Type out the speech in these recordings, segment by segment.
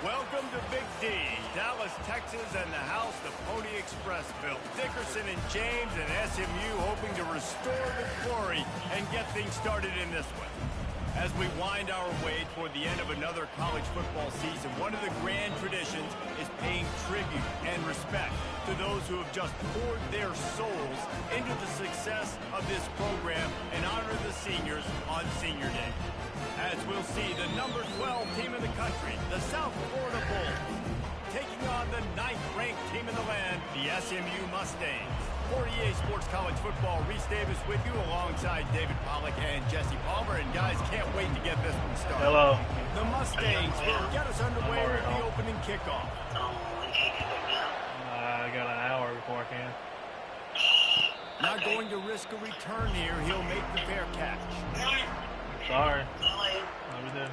Welcome to Big D, Dallas, Texas, and the house the Pony Express built. Dickerson and James and SMU hoping to restore the glory and get things started in this one. As we wind our way toward the end of another college football season, one of the grand traditions is paying tribute and respect to those who have just poured their souls into the success of this program and honor the seniors on Senior Day. As we'll see, the number 12 team in the country, the South Florida Bulls, taking on the 9th-ranked team in the land, the SMU Mustangs. For EA Sports College Football, Reese Davis with you alongside David Pollack and Jesse Palmer. And guys, can't wait to get this one started. Hello. The Mustangs will get us underway with the opening kickoff. I got an hour before I can. Not going to risk a return here. He'll make the fair catch. Sorry. What we did.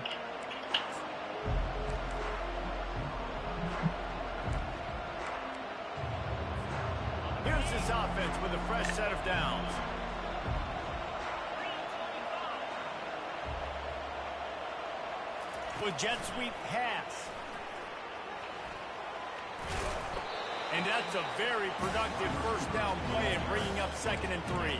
Here's this offense with a fresh set of downs. With jet sweep pass. And that's a very productive first down play and bringing up 2nd and 3.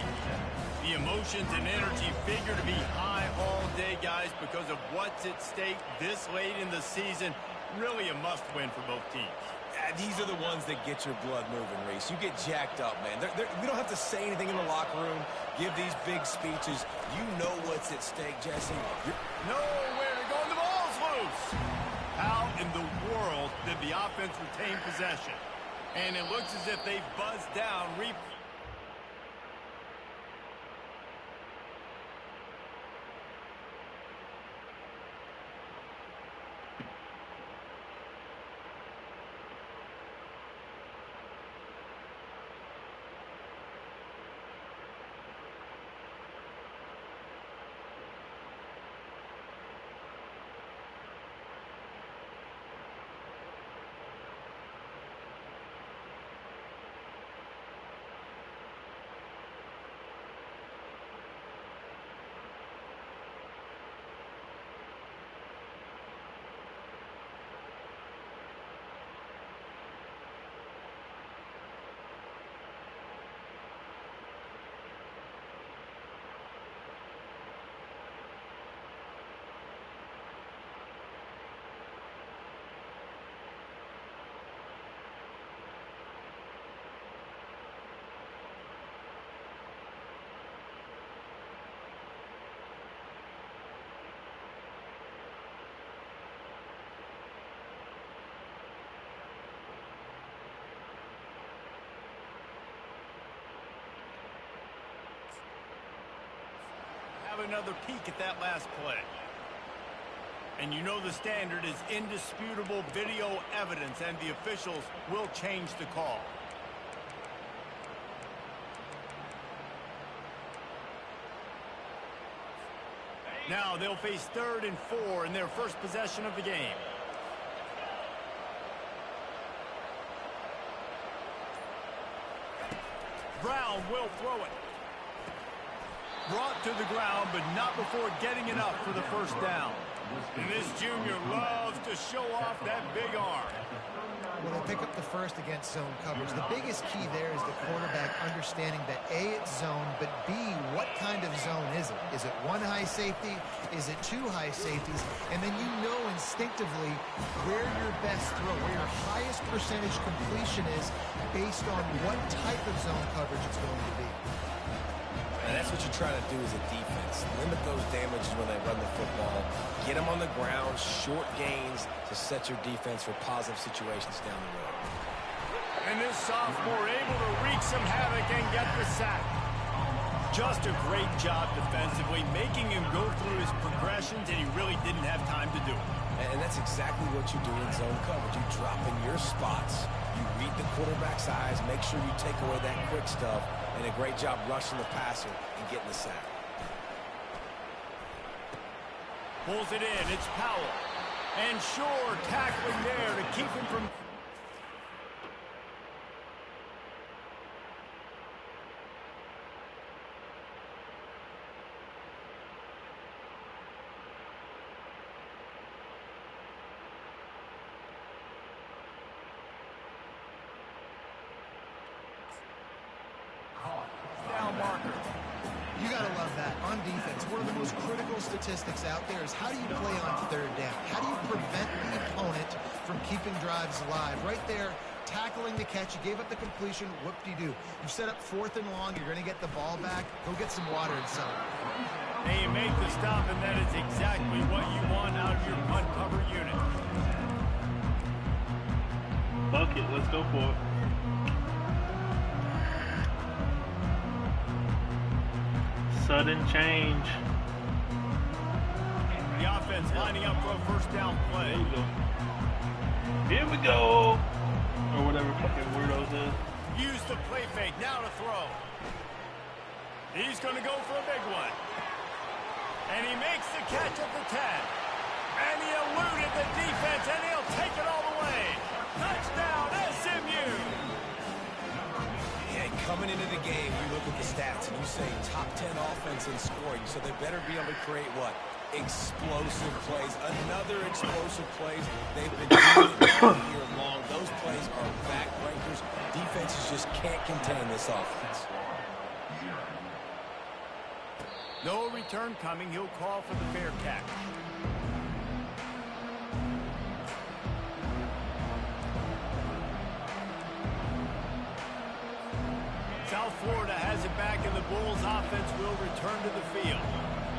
The emotions and energy figure to be high all day, guys, because of what's at stake this late in the season. Really a must-win for both teams. These are the ones that get your blood moving, Reese. You get jacked up, man. We don't have to say anything in the locker room, give these big speeches. You know what's at stake, Jesse. Nowhere to go, and the ball's loose. How in the world did the offense retain possession? And it looks as if they buzzed down. Another peek at that last play. And you know the standard is indisputable video evidence, and the officials will change the call. Now they'll face 3rd and 4 in their first possession of the game. Brown will throw it. Brought to the ground, but not before getting enough for the first down. And this junior loves to show off that big arm. Well, they pick up the first against zone coverage. The biggest key there is the quarterback understanding that A, it's zone, but B, what kind of zone is it? Is it one high safety? Is it 2 high safeties? And then you know instinctively where your best throw, where your highest percentage completion is based on what type of zone coverage it's going to be. And that's what you're trying to do as a defense. Limit those damages when they run the football. Get them on the ground, short gains to set your defense for positive situations down the road. And this sophomore able to wreak some havoc and get the sack. Just a great job defensively, making him go through his progressions, and he really didn't have time to do it. And that's exactly what you do in zone coverage. You drop in your spots, you read the quarterback's eyes, make sure you take away that quick stuff, and a great job rushing the passer and getting the sack. Pulls it in. It's Powell. And Shore tackling there to keep him from... got to love that. On defense, one of the most critical statistics out there is how do you play on third down? How do you prevent the opponent from keeping drives alive? Right there, tackling the catch. You gave up the completion. Whoop-de-doo. You set up 4th and long. You're going to get the ball back. Go get some water and something. And you make the stop, and that is exactly what you want out of your punt cover unit. Fuck it, let's go for it. Sudden change. The offense lining up for a first down play. Here we go. Or whatever fucking weirdos is. Use the play fake. Now to throw. He's going to go for a big one. And he makes the catch at the 10. And he eluded the defense, and he'll take it all the way. Touchdown, SMU. Yeah, coming into the game, you look at the stats, and you say top 10 offense in scoring, so they better be able to create what? Explosive plays. Another explosive plays. They've been doing it all year long. Those plays are backbreakers. Defenses just can't contain this offense. No return coming. He'll call for the fair catch. South Florida has it back, and the Bulls offense will return to the field.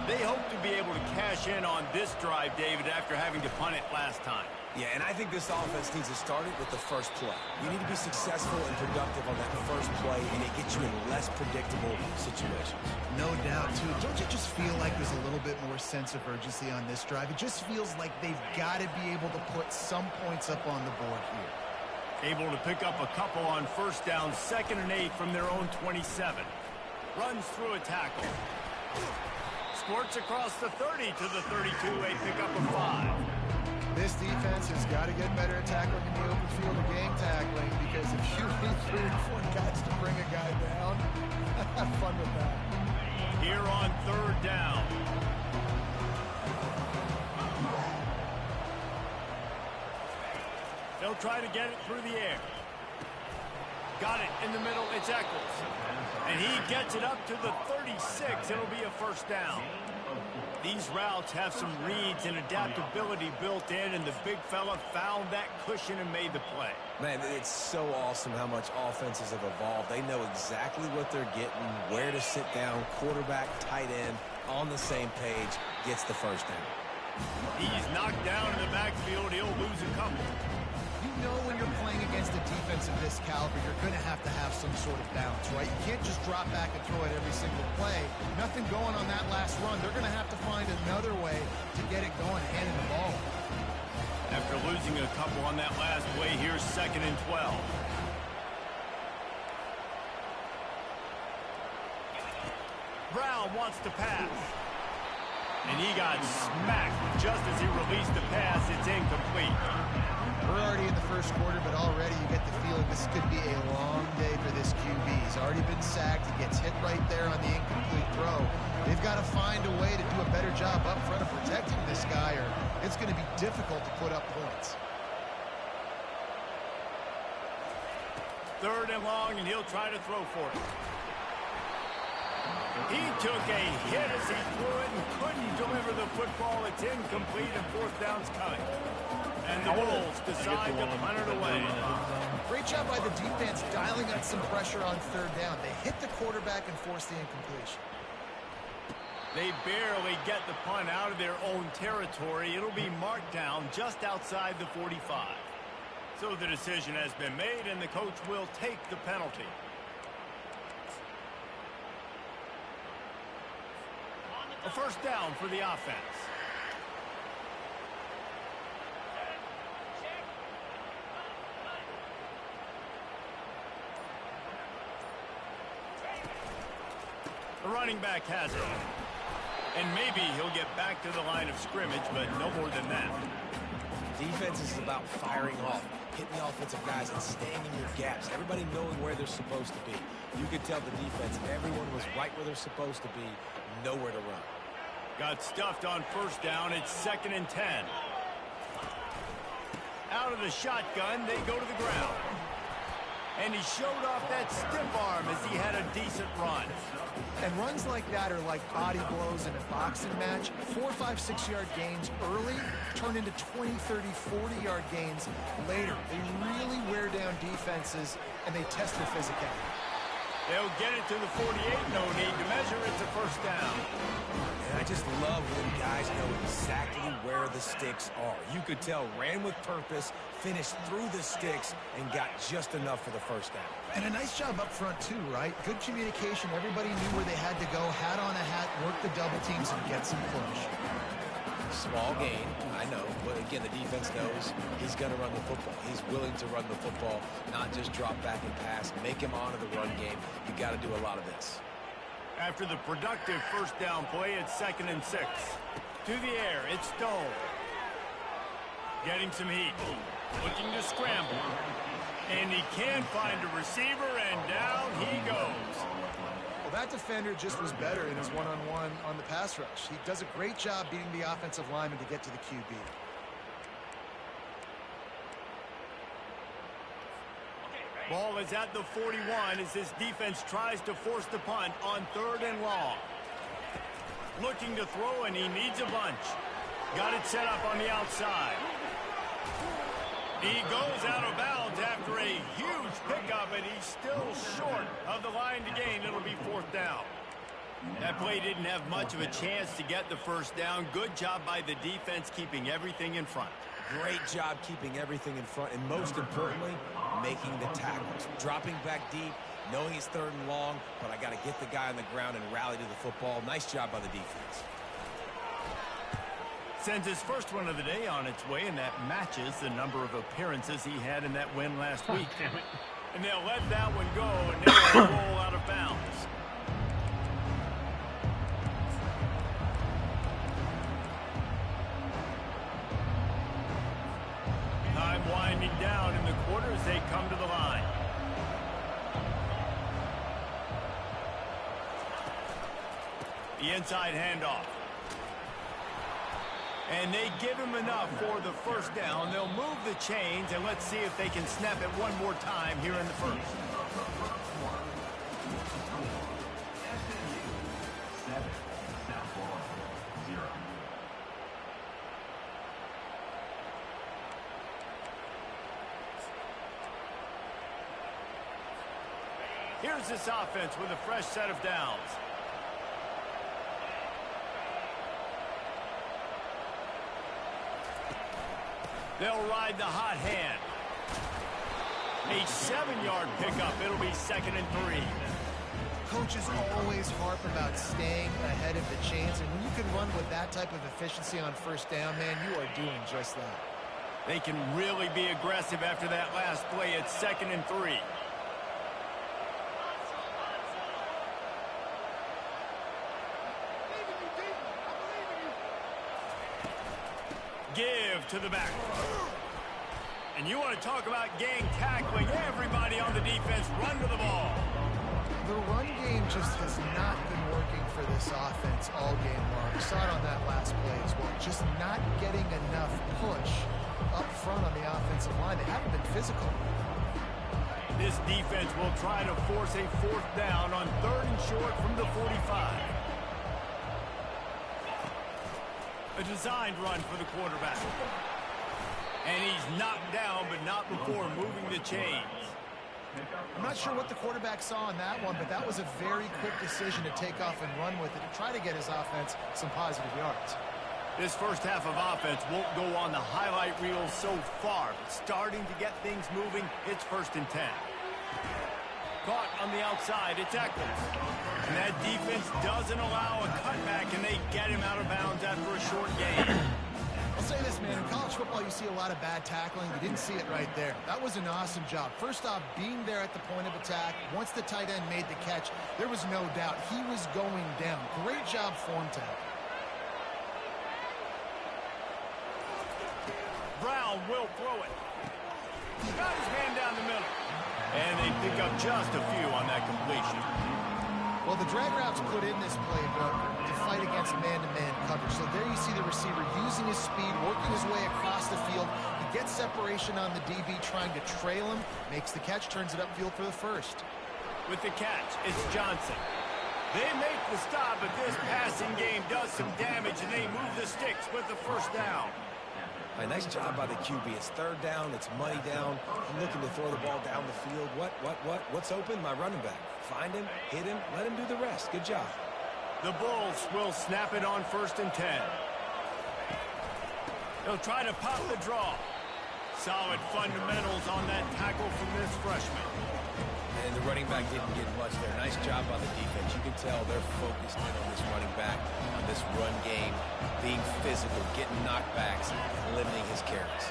They hope to be able to cash in on this drive, David, after having to punt it last time. Yeah, and I think this offense needs to start it with the first play. You need to be successful and productive on that first play, and it gets you in less predictable situations. No doubt, too. Don't you just feel like there's a little bit more sense of urgency on this drive? It just feels like they've got to be able to put some points up on the board here. Able to pick up a couple on first down, 2nd and 8 from their own 27. Runs through a tackle. Squirts across the 30 to the 32. A pickup of 5. This defense has got to get better at tackling in the open field or game tackling, because if you need 3 or 4 guys to bring a guy down, have fun with that. Here on 3rd down. They'll try to get it through the air. Got it in the middle. It's Eccles. And he gets it up to the 36. It'll be a first down. These routes have some reads and adaptability built in, and the big fella found that cushion and made the play. Man, it's so awesome how much offenses have evolved. They know exactly what they're getting, where to sit down, quarterback, tight end, on the same page, gets the first down. He's knocked down in the backfield. He'll lose a couple. You know when you're playing against a defense of this caliber, you're going to have some sort of balance, right? You can't just drop back and throw it every single play. Nothing going on that last run. They're going to have to find another way to get it going, handing the ball. After losing a couple on that last play, here's 2nd and 12. Brown wants to pass. And he got smacked just as he released the pass. It's incomplete. We're already in the first quarter, but already you get the feeling this could be a long day for this QB. He's already been sacked. He gets hit right there on the incomplete throw. They've got to find a way to do a better job up front of protecting this guy, or it's going to be difficult to put up points. 3rd and long, and he'll try to throw for it. He took a hit as he threw it and couldn't deliver the football. It's incomplete, and 4th down's coming. And the Bulls decide to punt it away. Great job by the defense dialing up some pressure on 3rd down. They hit the quarterback and forced the incompletion. They barely get the punt out of their own territory. It'll be marked down just outside the 45. So the decision has been made, and the coach will take the penalty. A first down for the offense. The running back has it. And maybe he'll get back to the line of scrimmage, but no more than that. Defense is about firing off, hitting the offensive guys, and staying in your gaps. Everybody knowing where they're supposed to be. You could tell the defense, everyone was right where they're supposed to be, nowhere to run. Got stuffed on first down. It's 2nd and 10. Out of the shotgun, they go to the ground. And he showed off that stiff arm as he had a decent run. And runs like that are like body blows in a boxing match. 4, 5, 6-yard gains early turn into 20, 30, 40-yard gains later. They really wear down defenses, and they test their physicality. They'll get it to the 48, no need to measure it to first down. And I just love when guys know exactly where the sticks are. You could tell ran with purpose, finished through the sticks, and got just enough for the first down. And a nice job up front, too, right? Good communication. Everybody knew where they had to go, hat on a hat, work the double teams, and get some push. Small gain, I know, but again, the defense knows he's going to run the football. He's willing to run the football, not just drop back and pass, make him honor the run game. You got to do a lot of this. After the productive first down play, it's 2nd and 6. To the air, it's Stone. Getting some heat. Looking to scramble. And he can find a receiver, and down he goes. Well, that defender just was better in his one-on-one on the pass rush. He does a great job beating the offensive lineman to get to the QB. Ball is at the 41 as this defense tries to force the punt on 3rd and long. Looking to throw, and he needs a bunch. Got it set up on the outside. He goes out of bounds after a huge pickup, and he's still short of the line to gain. It'll be 4th down. That play didn't have much of a chance to get the first down. Good job by the defense keeping everything in front. Great job keeping everything in front, and most importantly, making the tackles. Dropping back deep, knowing it's 3rd and long, but I got to get the guy on the ground and rally to the football. Nice job by the defense. Sends his first one of the day on its way, and that matches the number of appearances he had in that win last week. And they'll let that one go, and they'll roll out of bounds. Time winding down in the quarter as they come to the line. The inside handoff. And they give him enough for the first down. They'll move the chains, and let's see if they can snap it one more time here in the first. Here's this offense with a fresh set of downs. They'll ride the hot hand. A 7-yard pickup. It'll be 2nd and 3. Coaches always harp about staying ahead of the chains, and when you can run with that type of efficiency on first down, man, you are doing just that. They can really be aggressive after that last play. It's 2nd and 3. Give to the back. And you want to talk about gang tackling. Everybody on the defense run to the ball. The run game just has not been working for this offense all game long. We saw it on that last play as well. Just not getting enough push up front on the offensive line. They haven't been physical. This defense will try to force a 4th down on 3rd and short from the 45. A designed run for the quarterback. And he's knocked down, but not before moving the chains. I'm not sure what the quarterback saw on that one, but that was a very quick decision to take off and run with it to try to get his offense some positive yards. This first half of offense won't go on the highlight reel so far, but starting to get things moving, it's 1st and 10. Caught on the outside, it's Eccles. And that defense doesn't allow a cutback, and they get him out of bounds after a short gain. I'll say this, man. In college football, you see a lot of bad tackling. You didn't see it right there. That was an awesome job. First off, being there at the point of attack. Once the tight end made the catch, there was no doubt he was going down. Great job form tackle. Brown will throw it. He's got his man down the middle. And they pick up just a few on that completion. Well, the drag routes put in this playbook to fight against man-to-man coverage. So there you see the receiver using his speed, working his way across the field. He gets separation on the DB, trying to trail him, makes the catch, turns it upfield for the first. With the catch, it's Johnson. They make the stop, but this passing game does some damage, and they move the sticks with the first down. A nice job by the QB. It's third down. It's money down. I'm looking to throw the ball down the field. What's open? My running back. Find him, hit him, let him do the rest. Good job. The Bulls will snap it on 1st and 10. They'll try to pop the draw. Solid fundamentals on that tackle from this freshman. And the running back didn't get much there. Nice job by the defense. You can tell they're focused in on this running back, on this run game, being physical, getting knockbacks, limiting his carries.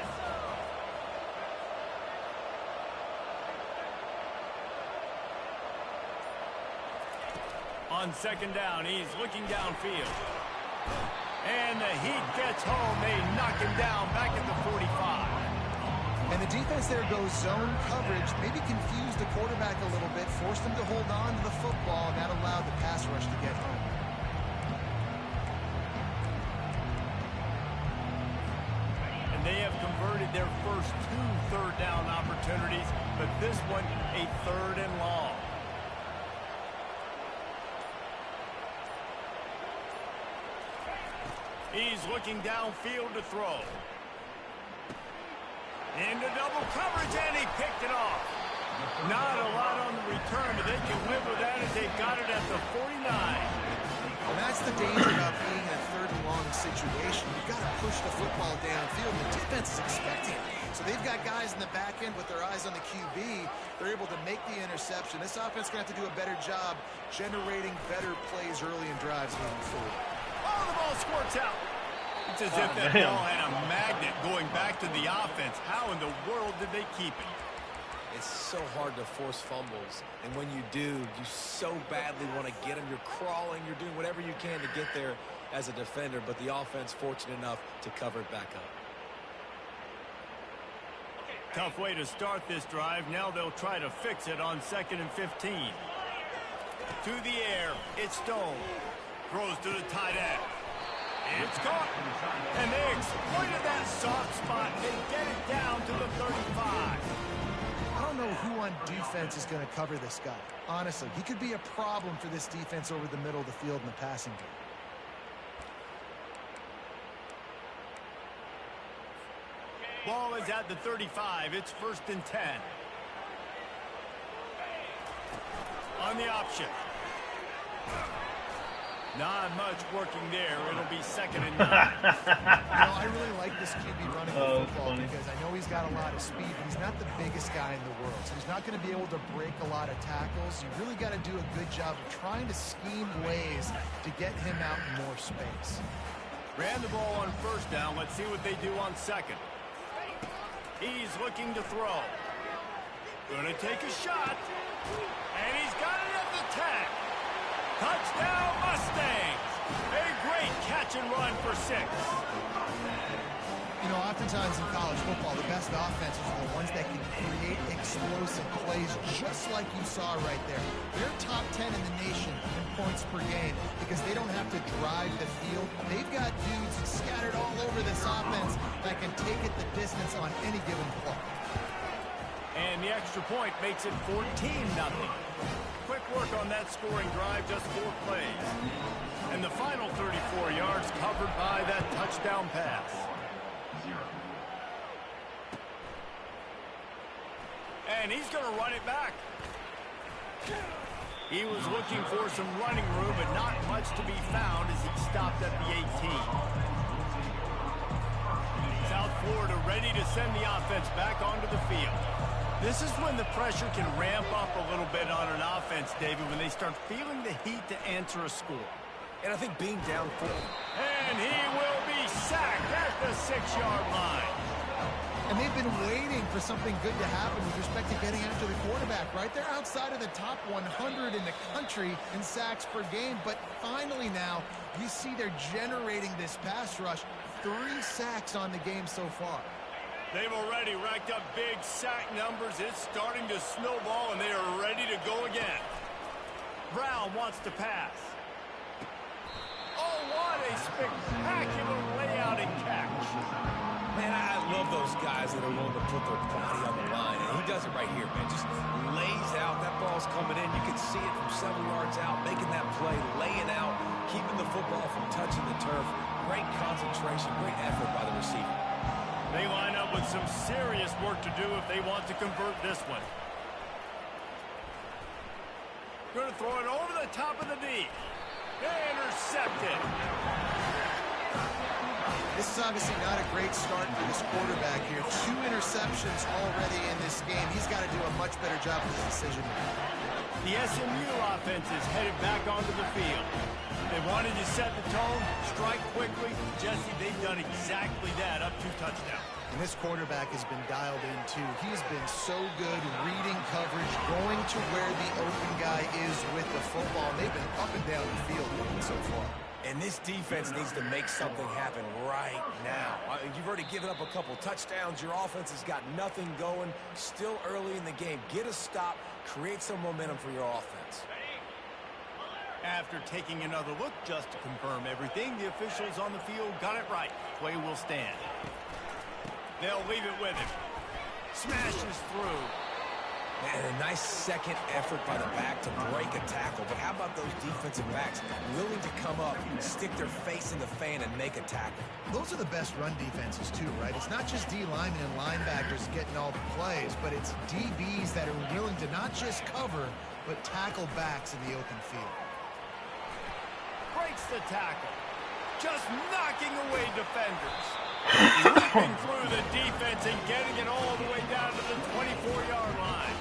On 2nd down, he's looking downfield. And the heat gets home. They knock him down back at the 45. And the defense there goes zone coverage, maybe confused the quarterback a little bit, forced him to hold on to the football, and that allowed the pass rush to get home. And they have converted their first 2 third down opportunities, but this one a 3rd and long. He's looking downfield to throw. Into double coverage, and he picked it off. Not a lot on the return, but they can live with that as they got it at the 49. And that's the danger about being in a 3rd and long situation. You've got to push the football downfield. The defense is expecting it. So they've got guys in the back end with their eyes on the QB. They're able to make the interception. This offense is going to have to do a better job generating better plays early in drives moving forward. Oh, the ball squirts out. It's as if that ball had a magnet going back to the offense. How in the world did they keep it? It's so hard to force fumbles, and when you do, you so badly want to get them. You're crawling, you're doing whatever you can to get there as a defender, but the offense fortunate enough to cover it back up. Tough way to start this drive. Now they'll try to fix it on 2nd and 15. To the air, it's Stone. Throws to the tight end. It's caught. And they exploited that soft spot. They get it down to the 35. I don't know who on defense is going to cover this guy. Honestly, he could be a problem for this defense over the middle of the field in the passing game. Ball is at the 35. It's 1st and 10. On the option. Not much working there. It'll be 2nd and 9. I really like this QB running the football because I know he's got a lot of speed, but he's not the biggest guy in the world. So he's not going to be able to break a lot of tackles. You really got to do a good job of trying to scheme ways to get him out in more space. Ran the ball on 1st down. Let's see what they do on 2nd. He's looking to throw. Gonna take a shot. And he's got it at the 10. Touchdown Mustangs! A great catch and run for 6. Oftentimes in college football, the best offenses are the ones that can create explosive plays just like you saw right there. They're top 10 in the nation in points per game because they don't have to drive the field. They've got dudes scattered all over this offense that can take it the distance on any given play. And the extra point makes it 14-0. Quick work on that scoring drive, just 4 plays. And the final 34 yards covered by that touchdown pass. And he's going to run it back. He was looking for some running room, but not much to be found as he stopped at the 18. South Florida ready to send the offense back onto the field. This is when the pressure can ramp up a little bit on an offense, David, when they start feeling the heat to answer a score. And I think being down 4. And he will be sacked at the 6-yard line. And they've been waiting for something good to happen with respect to getting after the quarterback, right? They're outside of the top 100 in the country in sacks per game, but finally now you see they're generating this pass rush. 3 sacks on the game so far. They've already racked up big sack numbers. It's starting to snowball, and they are ready to go again. Brown wants to pass. Oh, what a spectacular layout and catch. Man, I love those guys. guys that are willing to put their body on the line. And he does it right here, man. Just lays out. That ball's coming in. You can see it from several yards out, making that play, laying out, keeping the football from touching the turf. Great concentration, great effort by the receiver. They line up with some serious work to do if they want to convert this one. Going to throw it over the top of the D. Intercepted. This is obviously not a great start for this quarterback here. 2 interceptions already in this game. He's got to do a much better job with his decision. The SMU offense is headed back onto the field. They wanted to set the tone, strike quickly. Jesse, they've done exactly that up to touchdown. And this quarterback has been dialed in, too. He's been so good reading coverage, going to where the open guy is with the football. They've been up and down the field so far. And this defense needs to make something happen right now. You've already given up a couple touchdowns. Your offense has got nothing going. Still early in the game. Get a stop. Create some momentum for your offense. After taking another look just to confirm everything, the officials on the field got it right. Play will stand. They'll leave it with him. Smashes through. Man, a nice second effort by the back to break a tackle. But how about those defensive backs willing to come up, stick their face in the fan, and make a tackle? Those are the best run defenses, too, right? It's not just D linemen and linebackers getting all the plays, but it's DBs that are willing to not just cover, but tackle backs in the open field. Breaks the tackle. Just knocking away defenders. Leaping through the defense and getting it all the way down to the 24-yard line.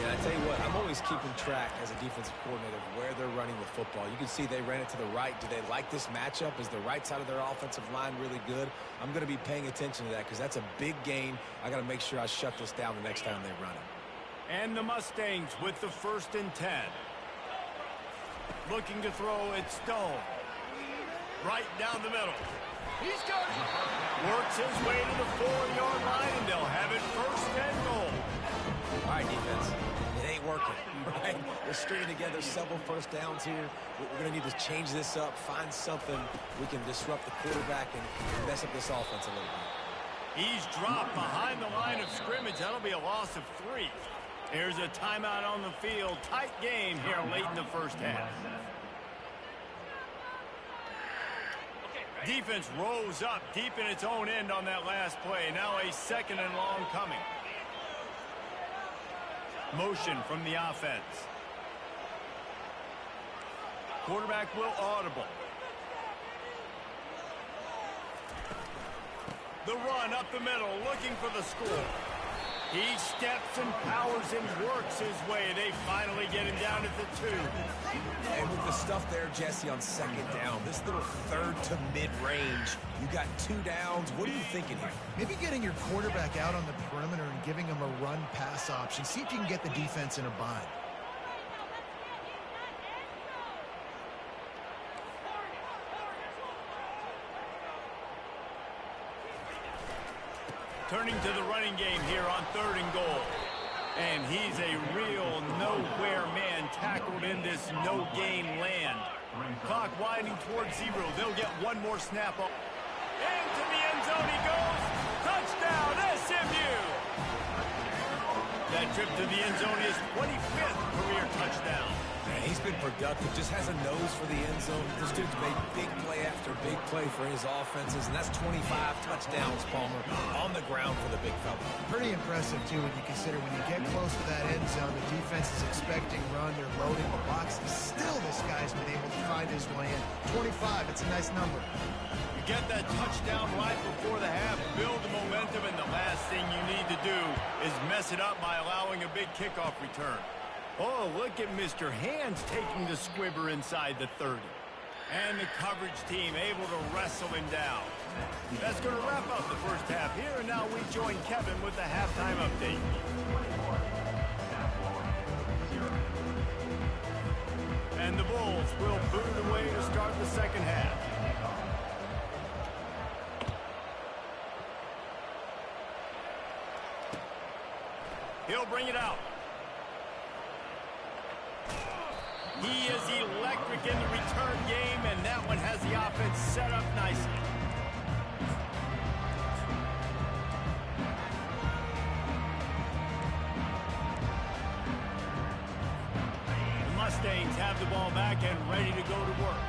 Yeah, I tell you what, I'm always keeping track as a defensive coordinator of where they're running the football. You can see they ran it to the right. Do they like this matchup? Is the right side of their offensive line really good? I'm going to be paying attention to that because that's a big gain. I got to make sure I shut this down the next time they run it. And the Mustangs with the 1st and 10. Looking to throw it Stone. Right down the middle. He's got it. Works his way to the 4-yard line, and they'll have it 1st and goal. All right, defense. It ain't working, right? We're stringing together several first downs here. We're going to need to change this up, find something we can disrupt the quarterback and mess up this offense a little bit. He's dropped behind the line of scrimmage. That'll be a loss of 3. Here's a timeout on the field. Tight game here late in the first half. Defense rose up deep in its own end on that last play. Now a 2nd and long coming. Motion from the offense. Quarterback will audible. The run up the middle, looking for the score. He steps and powers and works his way. They finally get him down at the 2. And with the stuff there, Jesse, on 2nd down, this little 3rd to mid-range, you got 2 downs. What are you thinking here? Maybe getting your quarterback out on the perimeter and giving him a run-pass option. See if you can get the defense in a bind. Turning to the running game here on 3rd and goal. And he's a real nowhere man tackled in this no-gain land. Clock winding towards 0. They'll get one more snap up. Into the end zone he goes. Touchdown, SMU! That trip to the end zone is 25th career touchdown. Man, he's been productive, just has a nose for the end zone. This dude's made big play after big play for his offenses, and that's 25 touchdowns, Palmer, on the ground for the big fella. Pretty impressive, too, when you consider when you get close to that end zone, the defense is expecting run, they're loading the boxes. Still, this guy's been able to find his way in. 25, it's a nice number. You get that touchdown right before the half, build the momentum, and the last thing you need to do is mess it up by allowing a big kickoff return. Oh, look at Mr. Hands taking the squibber inside the 30. And the coverage team able to wrestle him down. That's going to wrap up the first half here, and now we join Kevin with the halftime update. And the Bulls will boot it away to start the second half. He'll bring it out. He is electric in the return game, and that one has the offense set up nicely. the ball back and ready to go to work.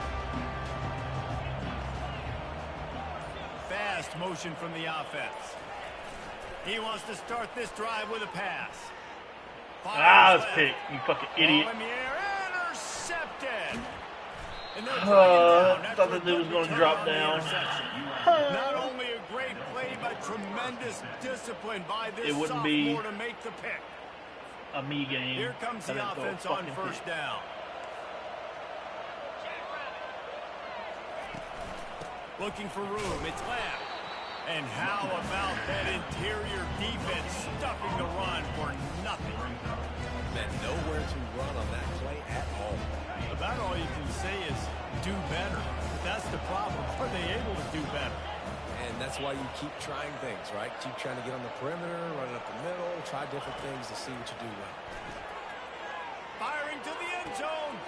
Fast motion from the offense. He wants to start this drive with a pass. It's picked, you fucking idiot. In the air, intercepted. And I thought that dude was going to drop down. Not only a great play, but tremendous discipline by this sophomore to make the pick. A me game. Here comes the offense on first down. Looking for room. It's Lamb. And how about that interior defense stuffing the run for nothing? Man, nowhere to run on that play at all. About all you can say is do better. But that's the problem. Are they able to do better? And that's why you keep trying things, right? Keep trying to get on the perimeter, run it up the middle, try different things to see what you do well. Firing to the end zone.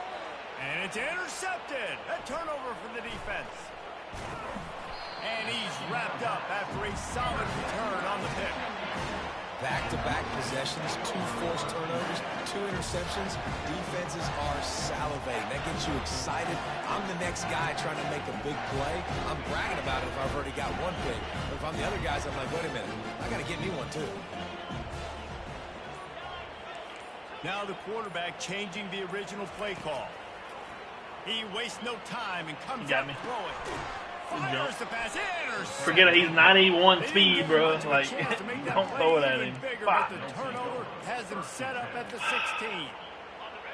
And it's intercepted. A turnover for the defense. And he's wrapped up after a solid return on the pick. Back-to-back possessions, 2 forced turnovers, 2 interceptions. Defenses are salivating. That gets you excited. I'm the next guy trying to make a big play. I'm bragging about it if I've already got one pick. But if I'm the other guys, I'm like, wait a minute. I got to get me one, too. Now the quarterback changing the original play call. He wastes no time and comes out throwing. Fires the pass. Forget it, he's 91 speed, bro. Like, don't throw it at him. But the turnover has him set up at the 16.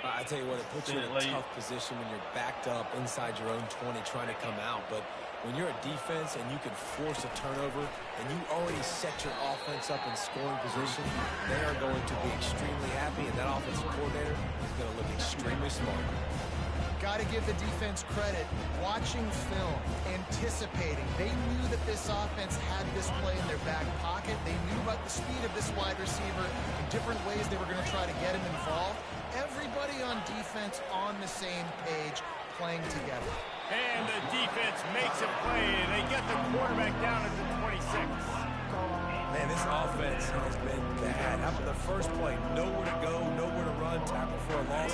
I tell you what, it puts you in a tough position when you're backed up inside your own 20 trying to come out. But when you're a defense and you can force a turnover and you already set your offense up in scoring position, they are going to be extremely happy, and that offensive coordinator is going to look extremely smart. Got to give the defense credit. Watching film, anticipating. They knew that this offense had this play in their back pocket. They knew about the speed of this wide receiver in different ways they were going to try to get him involved. Everybody on defense on the same page, playing together. And the defense makes a play, and they get the quarterback down at the 26. Man, this offense has been bad. How about the first play? Nowhere to go, nowhere to run, tackle for a loss.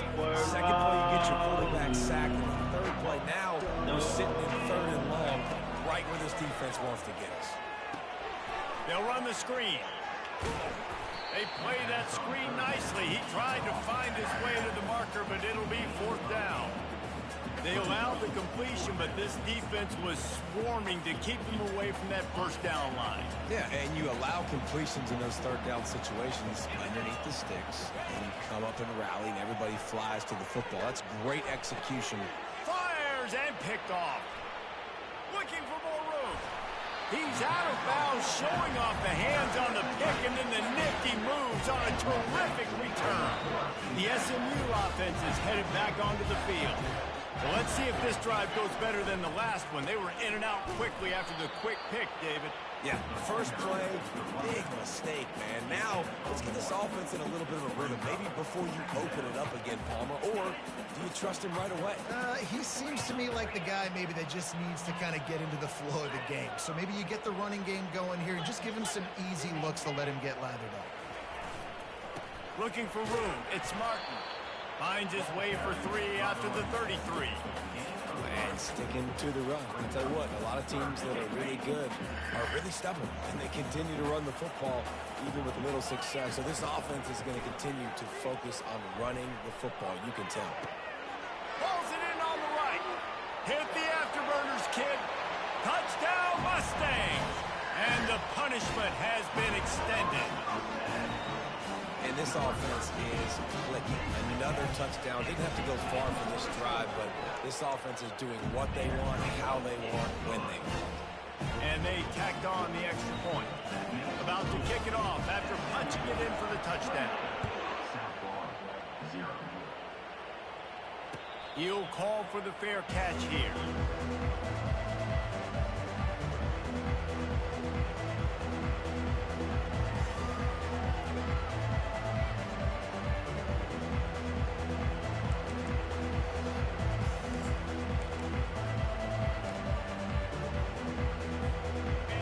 Second play, you get your quarterback sacked. And the third play, now we're sitting in 3rd and long, right where this defense wants to get us. They'll run the screen. They play that screen nicely. He tried to find his way to the marker, but it'll be 4th down. They allowed the completion, but this defense was swarming to keep them away from that first down line. Yeah, and you allow completions in those 3rd down situations underneath the sticks, and you come up and rally, and everybody flies to the football. That's great execution. Fires and picked off. Looking for more room. He's out of bounds, showing off the hands on the pick, and then the nifty moves on a terrific return. The SMU offense is headed back onto the field. Well, let's see if this drive goes better than the last one. They were in and out quickly after the quick pick, David. Yeah, first play, big mistake, man. Now, let's get this offense in a little bit of a rhythm. Maybe before you open it up again, Palmer, or do you trust him right away? He seems to me like the guy maybe that just needs to kind of get into the flow of the game. So maybe you get the running game going here and just give him some easy looks to let him get lathered up. Looking for room. It's Martin. Finds his way for 3 after the 33. And sticking to the run. I'll tell you what, a lot of teams that are really good are really stubborn, and they continue to run the football even with little success. So this offense is going to continue to focus on running the football, you can tell. Pulls it in on the right. Hit the afterburners, kid. Touchdown, Mustangs. And the punishment has been extended. And this offense is clicking. Another touchdown. Didn't have to go far for this drive, but this offense is doing what they want, how they want, when they want. And they tacked on the extra point. About to kick it off after punching it in for the touchdown. He'll call for the fair catch here.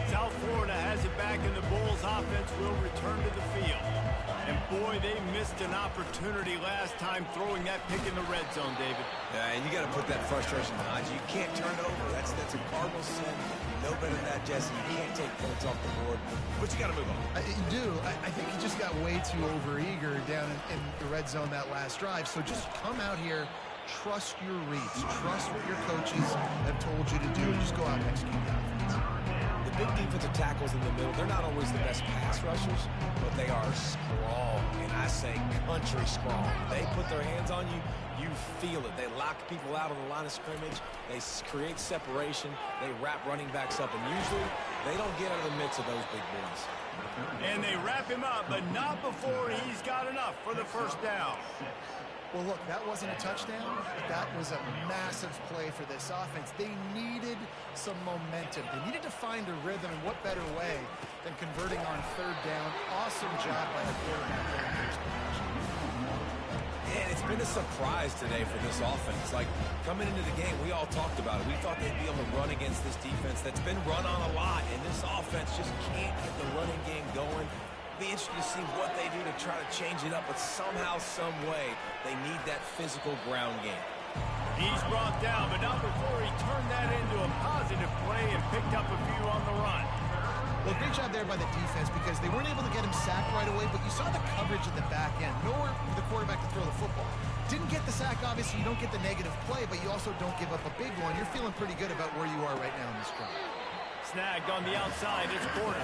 South Florida has it back, and the Bulls offense will return to the field. And boy, they missed an opportunity last time throwing that pick in the red zone, David. Yeah, and you got to put that frustration behind you. You can't turn it over. That's a cardinal sin. You know better than that, Jesse. You can't take points off the board, but you got to move on. You do. I think he just got way too overeager down in the red zone that last drive. So just come out here, trust your reads, trust what your coaches have told you to do, and just go out and execute the offense. The big defensive tackles in the middle, they're not always the best pass rushers, but they are strong, and I say country strong. They put their hands on you, you feel it. They lock people out on the line of scrimmage. They create separation. They wrap running backs up, and usually they don't get out of the mix of those big boys. And they wrap him up, but not before he's got enough for the first down. Well, look, that wasn't a touchdown, but that was a massive play for this offense. They needed some momentum. They needed to find a rhythm, and what better way than converting on third down. Awesome job by the quarterback. And it's been a surprise today for this offense. Like, coming into the game, we all talked about it. We thought they'd be able to run against this defense that's been run on a lot, and this offense just can't get the running game going. Be interested to see what they do to try to change it up, but somehow, some way, they need that physical ground game. He's brought down, but not before he turned that into a positive play and picked up a few on the run. Well, great job there by the defense because they weren't able to get him sacked right away, but you saw the coverage at the back end. Nowhere for the quarterback to throw the football. Didn't get the sack, obviously. You don't get the negative play, but you also don't give up a big one. You're feeling pretty good about where you are right now in this drive. Snagged on the outside. It's Porter.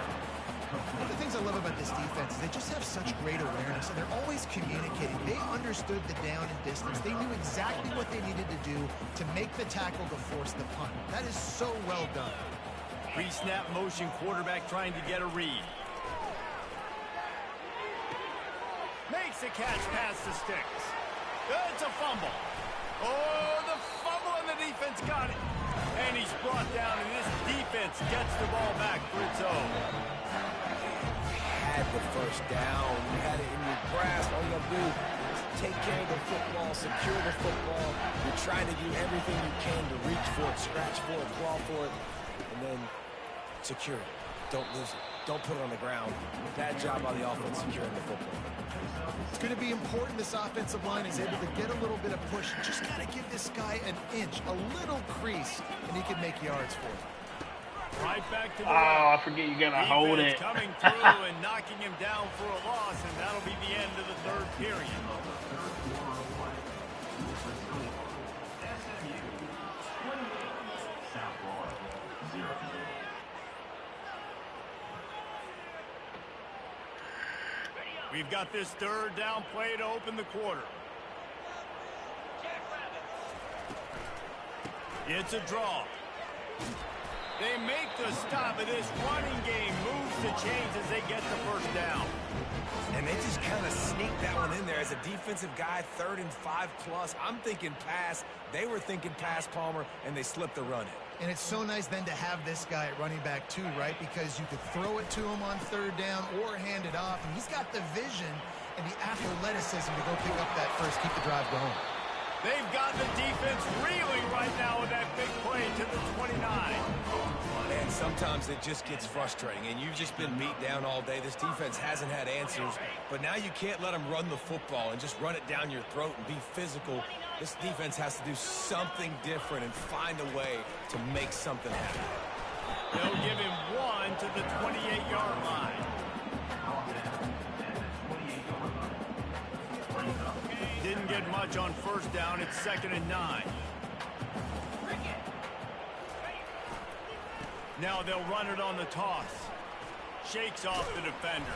One of the things I love about this defense is they just have such great awareness, and they're always communicating. They understood the down and distance. They knew exactly what they needed to do to make the tackle to force the punt. That is so well done. Pre-snap motion quarterback trying to get a read. Makes a catch past the sticks. It's a fumble. Oh, the fumble, and the defense got it. And he's brought down, and this defense gets the ball back for its own. Had the first down. You had it in your grasp. All you got to do is take care of the football, secure the football. You're trying to do everything you can to reach for it, scratch for it, claw for it, and then secure it. Don't lose it. Don't put it on the ground. Bad job by the offense securing the football. It's going to be important this offensive line is able to get a little bit of push. Just got to give this guy an inch, a little crease, and he can make yards for it. Right back to the I forget you gotta hold it. Coming through and knocking him down for a loss, and that'll be the end of the third period. We've got this third down play to open the quarter. It's a draw. They make the stop, and this running game moves the chains as they get the first down. And they just kind of sneak that one in there. As a defensive guy, 3rd and 5+. I'm thinking pass. They were thinking pass, Palmer, and they slipped the run in. And it's so nice then to have this guy at running back too, right? Because you could throw it to him on third down or hand it off. And he's got the vision and the athleticism to go pick up that first, keep the drive going. They've got the defense reeling right now with that big play to the 29. Man, sometimes it just gets frustrating, and you've just been beat down all day. This defense hasn't had answers, but now you can't let them run the football and just run it down your throat and be physical. This defense has to do something different and find a way to make something happen. They'll give him one to the 28-yard line. Didn't get much on first down. It's 2nd and 9. Now they'll run it on the toss. Shakes off the defender.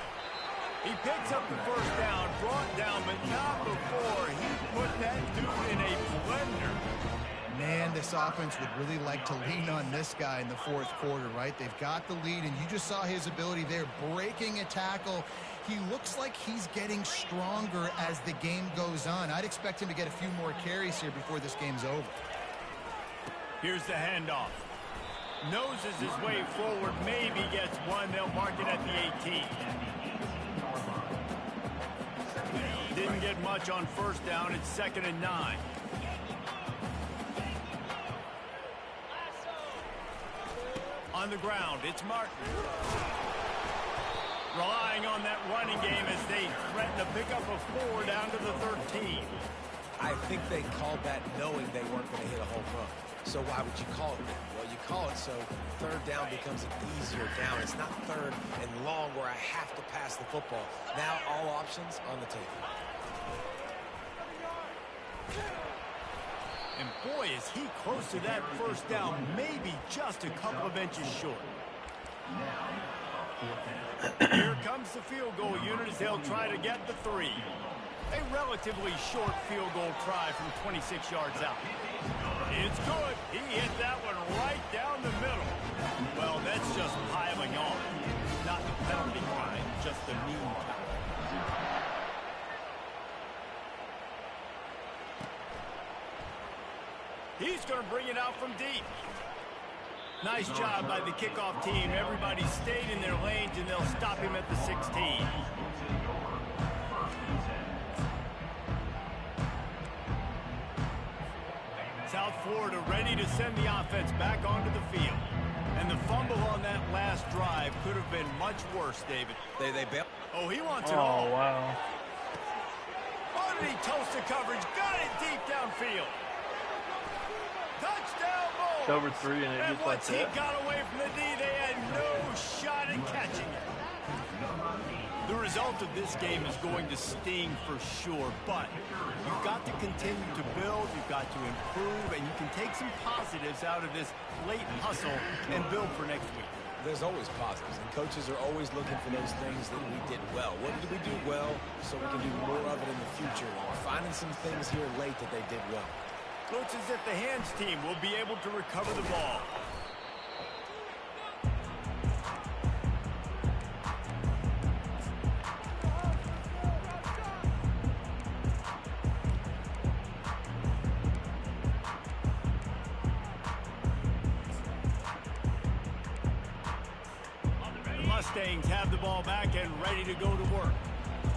He picks up the first down, brought down, but not before he put that dude in a blender. Man, this offense would really like to lean on this guy in the fourth quarter, right? They've got the lead, and you just saw his ability there, breaking a tackle. He looks like he's getting stronger as the game goes on. I'd expect him to get a few more carries here before this game's over. Here's the handoff. Noses his way forward, maybe gets one. They'll mark it at the 18. Didn't get much on first down. It's 2nd and 9. On the ground, it's Martin. Relying on that running game as they threaten to pick up a 4 down to the 13. I think they called that knowing they weren't going to hit a home run. So why would you call it that? Well, you call it so third down becomes an easier down. It's not third and long where I have to pass the football. Now all options on the table. And boy, is he close to that first down, maybe just a couple of inches short. Here comes the field goal unit as they'll try to get the 3. A relatively short field goal try from 26 yards out. It's good. He hit that one right down the middle. Well, that's just piling on. Not the penalty kind, just the mean kind. He's going to bring it out from deep. Nice job by the kickoff team. Everybody stayed in their lanes, and they'll stop him at the 16. South Florida ready to send the offense back onto the field. And the fumble on that last drive could have been much worse, David. They bailed. Oh, he wants it all. Oh, wow. Oh, did he toast the coverage? Got it deep downfield. Touchdown ball. It's over 3 and it And just like once he that. got away from the D, they had no shot at catching it. The result of this game is going to sting for sure, but you've got to continue to build, you've got to improve, and you can take some positives out of this late hustle and build for next week. There's always positives, and coaches are always looking for those things that we did well. What did we do well so we can do more of it in the future? And we're finding some things here late that they did well. Looks as if the hands team will be able to recover the ball. The Mustangs have the ball back and ready to go to work.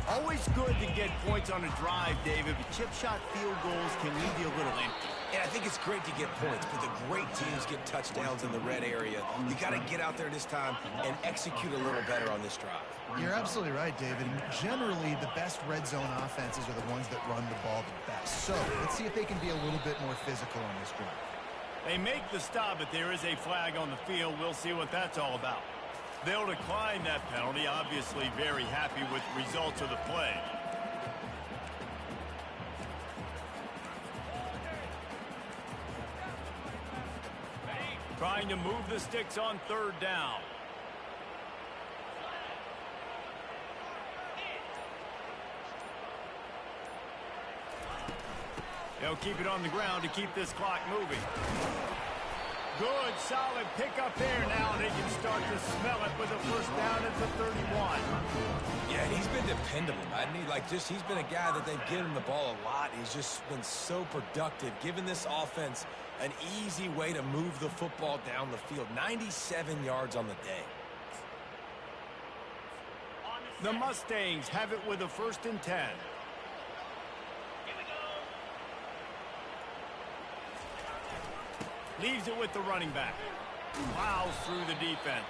Always good to get points on a drive, David, but chip shot field goals can leave you a little empty. And I think it's great to get points, but the great teams get touchdowns in the red area. You got to get out there this time and execute a little better on this drive. You're absolutely right, David. And generally, the best red zone offenses are the ones that run the ball the best. So let's see if they can be a little bit more physical on this drive. They make the stop, but there is a flag on the field. We'll see what that's all about. They'll decline that penalty, obviously very happy with the results of the play. Trying to move the sticks on third down. They'll keep it on the ground to keep this clock moving. Good, solid pickup there. Now they can start to smell it with a first down at the 31. Yeah, he's been dependable, hasn't he? He's been a guy that they've given him the ball a lot. He's just been so productive, giving this offense an easy way to move the football down the field. 97 yards on the day. The Mustangs have it with a 1st and 10. Leaves it with the running back. Plows through the defense.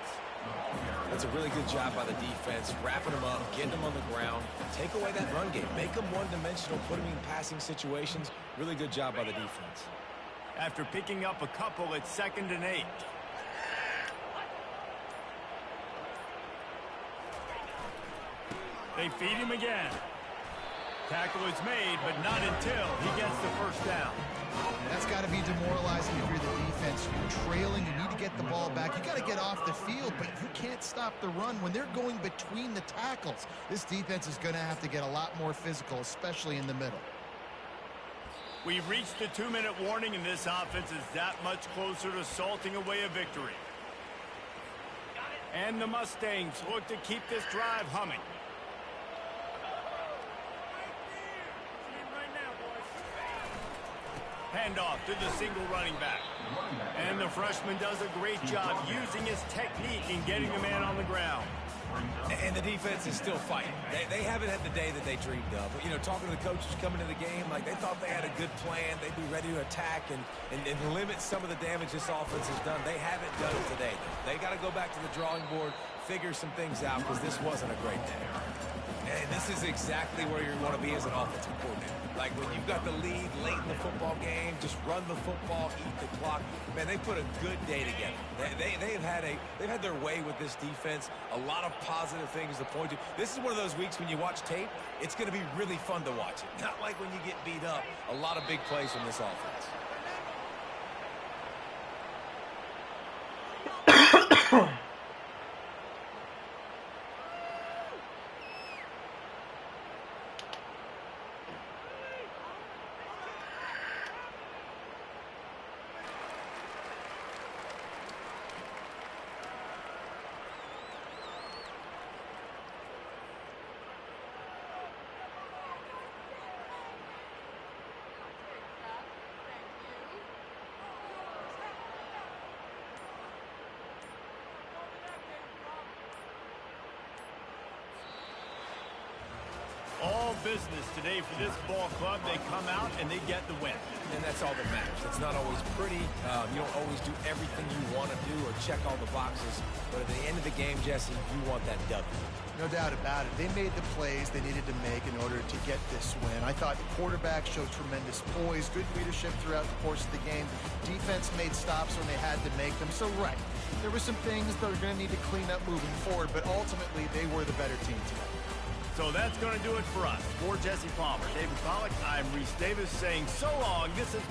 That's a really good job by the defense, wrapping them up, getting them on the ground, take away that run game, make them one-dimensional, put them in passing situations. Really good job by the defense. After picking up a couple, it's 2nd and 8. They feed him again. Tackle is made, but not until he gets the first down. That's got to be demoralizing if you're the defense. You're trailing. You need to get the ball back. You got to get off the field, but you can't stop the run when they're going between the tackles. This defense is going to have to get a lot more physical, especially in the middle. We've reached the 2-minute warning, and this offense is that much closer to salting away a victory. And the Mustangs look to keep this drive humming. Handoff to the single running back. And the freshman does a great job using his technique and getting the man on the ground. And the defense is still fighting. They haven't had the day that they dreamed of. But, you know, talking to the coaches coming to the game, like they thought they had a good plan. They'd be ready to attack and limit some of the damage this offense has done. They haven't done it today. They got to go back to the drawing board, figure some things out because this wasn't a great day. And this is exactly where you want to be as an offensive coordinator. Like when you've got the lead late in the football game, just run the football, eat the clock. Man, they put a good day together. They've had their way with this defense. A lot of positive things to point to. This is one of those weeks when you watch tape, it's going to be really fun to watch it. Not like when you get beat up. A lot of big plays from this offense. All business today for this ball club. They come out and they get the win. And that's all that matters. It's not always pretty. You don't always do everything you want to do or check all the boxes. But at the end of the game, Jesse, you want that W. No doubt about it. They made the plays they needed to make in order to get this win. I thought the quarterback showed tremendous poise, good leadership throughout the course of the game. Defense made stops when they had to make them. So, right, there were some things that are going to need to clean up moving forward, but ultimately they were the better team today. So that's going to do it for us. For Jesse Palmer, David Pollack, I'm Reese Davis saying so long. This is